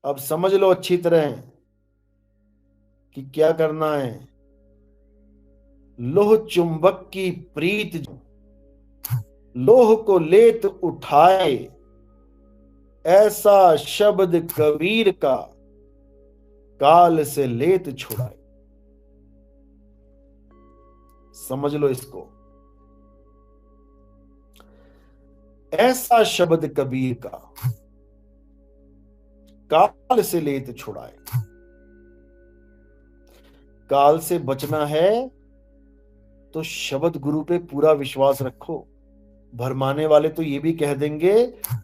अब समझ लो अच्छी तरह कि क्या करना है। लोह चुंबक की प्रीत जो लोह को लेत उठाए, ऐसा शब्द कबीर का काल से लेत छुड़ाए। समझ लो इसको। ऐसा शब्द कबीर का काल से लेत छुड़ाए। काल से बचना है तो शब्द गुरु पे पूरा विश्वास रखो। भरमाने वाले तो ये भी कह देंगे,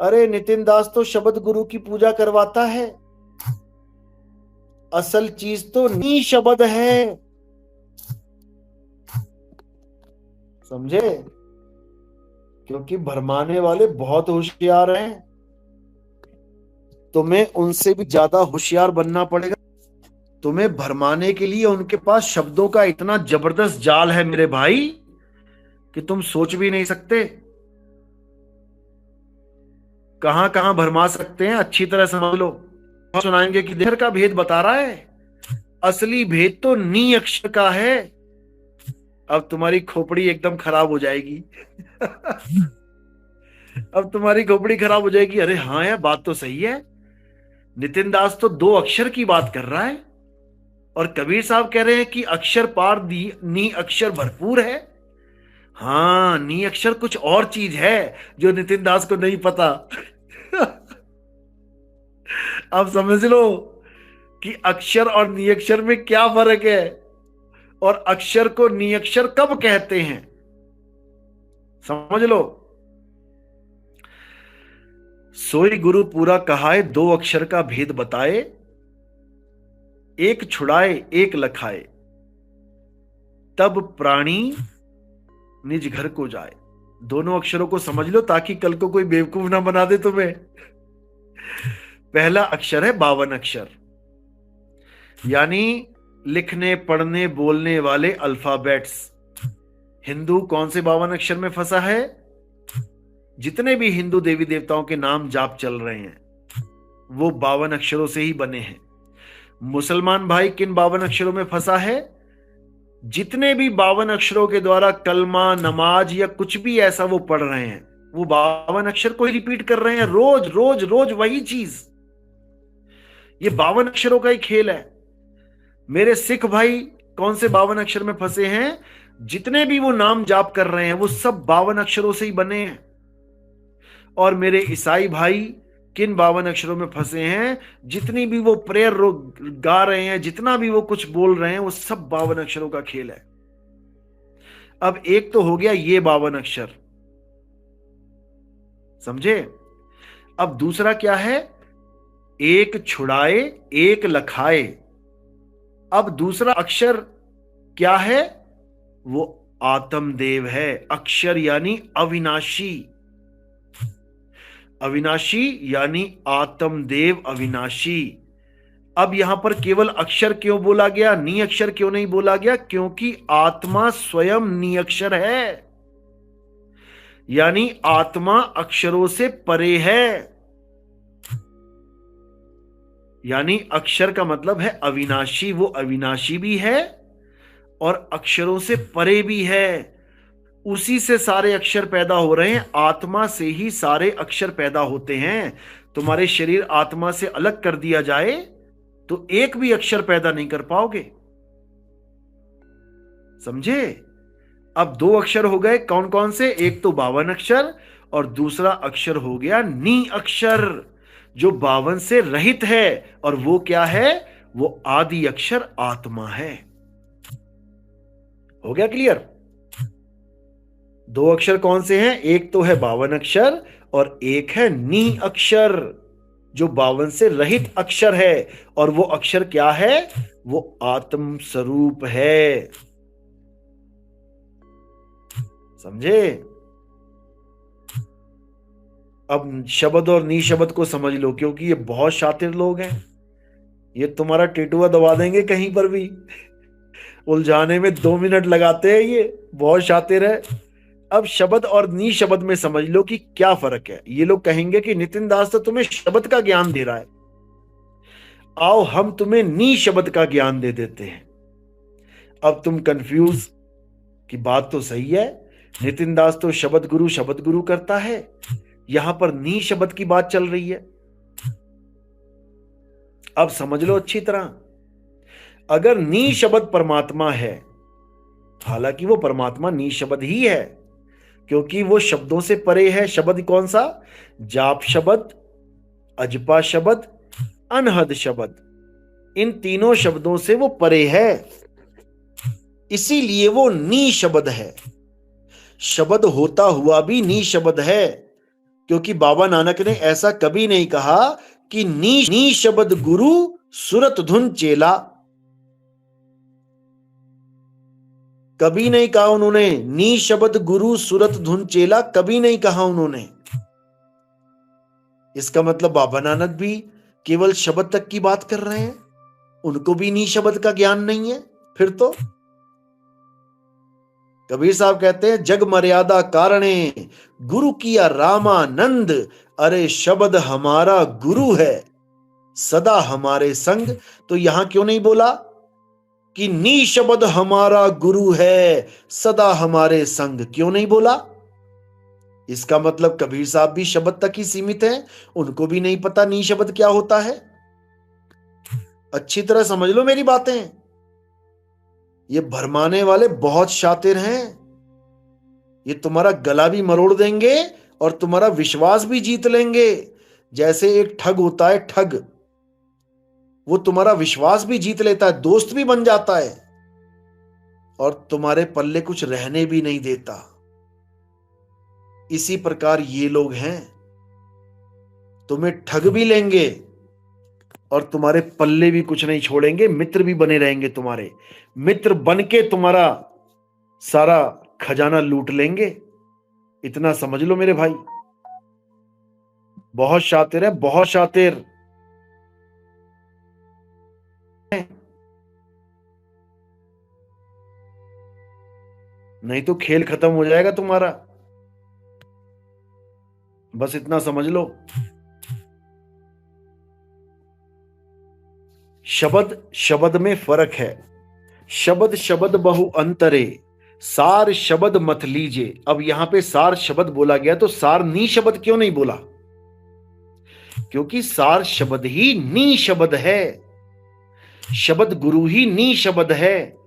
अरे नितिन दास तो शब्द गुरु की पूजा करवाता है, असल चीज तो नी शब्द है। समझे? क्योंकि भरमाने वाले बहुत होशियार हैं, तुम्हें उनसे भी ज्यादा होशियार बनना पड़ेगा। तुम्हें भरमाने के लिए उनके पास शब्दों का इतना जबरदस्त जाल है मेरे भाई कि तुम सोच भी नहीं सकते। कहां कहां भरमा सकते हैं, अच्छी तरह समझ लो। सुनाएंगे कि अक्षर का भेद बता रहा है, असली भेद तो नी अक्षर का है। अब तुम्हारी खोपड़ी एकदम खराब हो जाएगी। अब तुम्हारी खोपड़ी खराब हो जाएगी। अरे हाँ यार, बात तो सही है। नितिन दास तो दो अक्षर की बात कर रहा है और कबीर साहब कह रहे हैं कि अक्षर पार नी अक्षर भरपूर है। हाँ, नी अक्षर कुछ और चीज है जो नितिन दास को नहीं पता। अब समझ लो कि अक्षर और नी अक्षर में क्या फर्क है और अक्षर को नी अक्षर कब कहते हैं। समझ लो। सोई गुरु पूरा कहाए, दो अक्षर का भेद बताए, एक छुड़ाए एक लखाए, तब प्राणी निज घर को जाए। दोनों अक्षरों को समझ लो ताकि कल को कोई बेवकूफ ना बना दे तुम्हें। पहला अक्षर है 52 अक्षर, यानी लिखने पढ़ने बोलने वाले अल्फाबेट्स। हिंदू कौन से 52 अक्षर में फंसा है? जितने भी हिंदू देवी देवताओं के नाम जाप चल रहे हैं वो 52 अक्षरों से ही बने हैं। मुसलमान भाई किन 52 अक्षरों में फंसा है? जितने भी 52 अक्षरों के द्वारा कलमा नमाज या कुछ भी ऐसा वो पढ़ रहे हैं, वो 52 अक्षर को ही रिपीट कर रहे हैं, रोज रोज रोज वही चीज। ये 52 अक्षरों का ही खेल है। मेरे सिख भाई कौन से 52 अक्षर में फंसे हैं? जितने भी वो नाम जाप कर रहे हैं वो सब 52 अक्षरों से ही बने हैं। और मेरे ईसाई भाई किन 52 अक्षरों में फंसे हैं? जितनी भी वो प्रेयर गा रहे हैं, जितना भी वो कुछ बोल रहे हैं, वो सब 52 अक्षरों का खेल है। अब एक तो हो गया ये 52 अक्षर, समझे? अब दूसरा क्या है? एक छुड़ाए एक लखाए। अब दूसरा अक्षर क्या है? वो आत्मदेव है। अक्षर यानी अविनाशी, अविनाशी यानी आत्मदेव अविनाशी। अब यहां पर केवल अक्षर क्यों बोला गया, नी अक्षर क्यों नहीं बोला गया? क्योंकि आत्मा स्वयं नी अक्षर है, यानी आत्मा अक्षरों से परे है। यानी अक्षर का मतलब है अविनाशी, वो अविनाशी भी है और अक्षरों से परे भी है। उसी से सारे अक्षर पैदा हो रहे हैं, आत्मा से ही सारे अक्षर पैदा होते हैं। तुम्हारे शरीर आत्मा से अलग कर दिया जाए तो एक भी अक्षर पैदा नहीं कर पाओगे। समझे? अब दो अक्षर हो गए, कौन कौन से? एक तो 52 अक्षर और दूसरा अक्षर हो गया नी अक्षर, जो 52 से रहित है। और वो क्या है? वो आदि अक्षर आत्मा है। हो गया क्लियर? दो अक्षर कौन से हैं? एक तो है 52 अक्षर और एक है नी अक्षर, जो 52 से रहित अक्षर है। और वो अक्षर क्या है? वो आत्म स्वरूप है। समझे? अब शब्द और नी शब्द को समझ लो, क्योंकि ये बहुत शातिर लोग हैं। ये तुम्हारा टेटुआ दबा देंगे कहीं पर भी, उलझाने में 2 मिनट लगाते हैं, ये बहुत शातिर है। अब शब्द और नी शब्द में समझ लो कि क्या फर्क है। ये लोग कहेंगे कि नितिन दास तो तुम्हें शब्द का ज्ञान दे रहा है, आओ हम तुम्हें नी शब्द का ज्ञान दे देते हैं। अब तुम कंफ्यूज कि बात तो सही है, नितिन दास तो शब्द गुरु करता है, यहां पर नी शब्द की बात चल रही है। अब समझ लो अच्छी तरह, अगर नी शब्द परमात्मा है, हालांकि वो परमात्मा नी शब्द ही है, क्योंकि वो शब्दों से परे है। शब्द कौन सा? जाप शब्द, अजपा शब्द, अनहद शब्द, इन तीनों शब्दों से वो परे है, इसीलिए वो नी शब्द है। शब्द होता हुआ भी नी शब्द है, क्योंकि बाबा नानक ने ऐसा कभी नहीं कहा कि नी शब्द गुरु सुरत धुन चेला, कभी नहीं कहा उन्होंने। नी शब्द गुरु सुरत धुन चेला कभी नहीं कहा उन्होंने। इसका मतलब बाबा नानक भी केवल शब्द तक की बात कर रहे हैं, उनको भी नी शब्द का ज्ञान नहीं है। फिर तो कबीर साहब कहते हैं, जग मर्यादा कारणे गुरु किया रामानंद, अरे शब्द हमारा गुरु है सदा हमारे संग। तो यहां क्यों नहीं बोला कि नी शब्द हमारा गुरु है सदा हमारे संग? क्यों नहीं बोला? इसका मतलब कबीर साहब भी शब्द तक ही सीमित हैं, उनको भी नहीं पता नी शब्द क्या होता है। अच्छी तरह समझ लो मेरी बातें। ये भरमाने वाले बहुत शातिर हैं, ये तुम्हारा गला भी मरोड़ देंगे और तुम्हारा विश्वास भी जीत लेंगे। जैसे एक ठग होता है, ठग, वो तुम्हारा विश्वास भी जीत लेता है, दोस्त भी बन जाता है, और तुम्हारे पल्ले कुछ रहने भी नहीं देता। इसी प्रकार ये लोग हैं, तुम्हें ठग भी लेंगे और तुम्हारे पल्ले भी कुछ नहीं छोड़ेंगे, मित्र भी बने रहेंगे तुम्हारे, मित्र बन के तुम्हारा सारा खजाना लूट लेंगे। इतना समझ लो मेरे भाई, बहुत शातिर है, बहुत शातिर। नहीं तो खेल खत्म हो जाएगा तुम्हारा, बस इतना समझ लो। शब्द शब्द में फर्क है, शब्द शब्द बहु अंतरे, सार शब्द मत लीजिए। अब यहां पे सार शब्द बोला गया, तो सार नी शब्द क्यों नहीं बोला? क्योंकि सार शब्द ही नी शब्द है, शब्द गुरु ही नी शब्द है।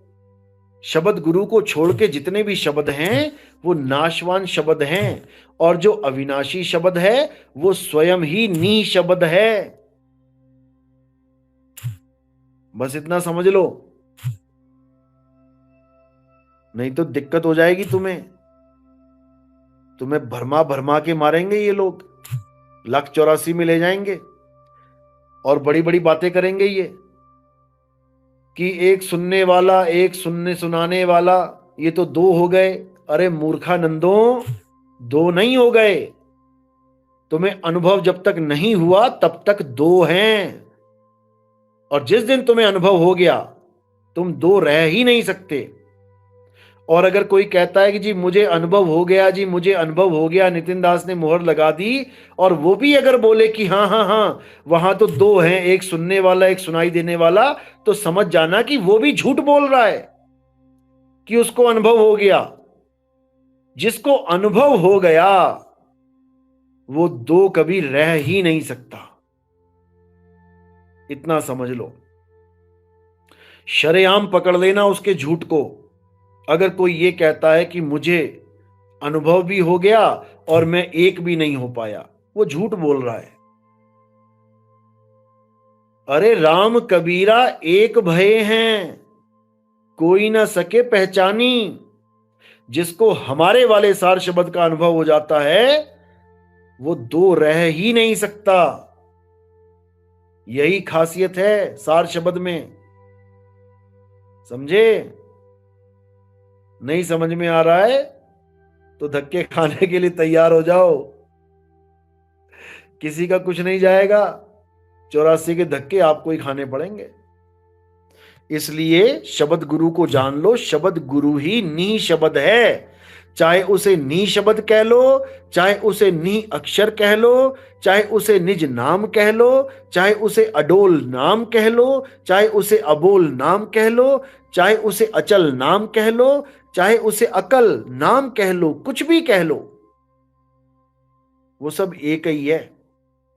शब्द गुरु को छोड़ के जितने भी शब्द हैं वो नाशवान शब्द हैं, और जो अविनाशी शब्द है वो स्वयं ही नी शब्द है। बस इतना समझ लो, नहीं तो दिक्कत हो जाएगी तुम्हें। तुम्हें भरमा भरमा के मारेंगे ये लोग, 184 में ले जाएंगे और बड़ी बड़ी बातें करेंगे ये कि एक सुनने वाला एक सुनाने वाला, ये तो 2 हो गए। अरे मूर्खानंदों, 2 नहीं हो गए, तुम्हें अनुभव जब तक नहीं हुआ तब तक 2 हैं, और जिस दिन तुम्हें अनुभव हो गया तुम 2 रह ही नहीं सकते। और अगर कोई कहता है कि जी मुझे अनुभव हो गया, जी मुझे अनुभव हो गया, नितिन दास ने मोहर लगा दी, और वो भी अगर बोले कि हाँ हाँ हाँ वहां तो 2 हैं, एक सुनने वाला एक सुनाई देने वाला, तो समझ जाना कि वो भी झूठ बोल रहा है कि उसको अनुभव हो गया। जिसको अनुभव हो गया वो 2 कभी रह ही नहीं सकता, इतना समझ लो। शरेआम पकड़ लेना उसके झूठ को। अगर कोई ये कहता है कि मुझे अनुभव भी हो गया और मैं एक भी नहीं हो पाया, वो झूठ बोल रहा है। अरे राम कबीरा एक भये हैं, कोई ना सके पहचानी। जिसको हमारे वाले सार शब्द का अनुभव हो जाता है वो 2 रह ही नहीं सकता। यही खासियत है सार शब्द में, समझे? नहीं समझ में आ रहा है तो धक्के खाने के लिए तैयार हो जाओ, किसी का कुछ नहीं जाएगा, 84 के धक्के आपको ही खाने पड़ेंगे। इसलिए शब्द गुरु को जान लो, शब्द गुरु ही नी शब्द है। चाहे उसे नी शब्द कह लो, चाहे उसे नी अक्षर कह लो, चाहे उसे निज नाम कह लो, चाहे उसे अडोल नाम कह लो, चाहे उसे अबोल नाम कह लो, चाहे उसे अचल नाम कह लो, चाहे उसे अकल नाम कह लो, कुछ भी कह लो, वो सब एक ही है।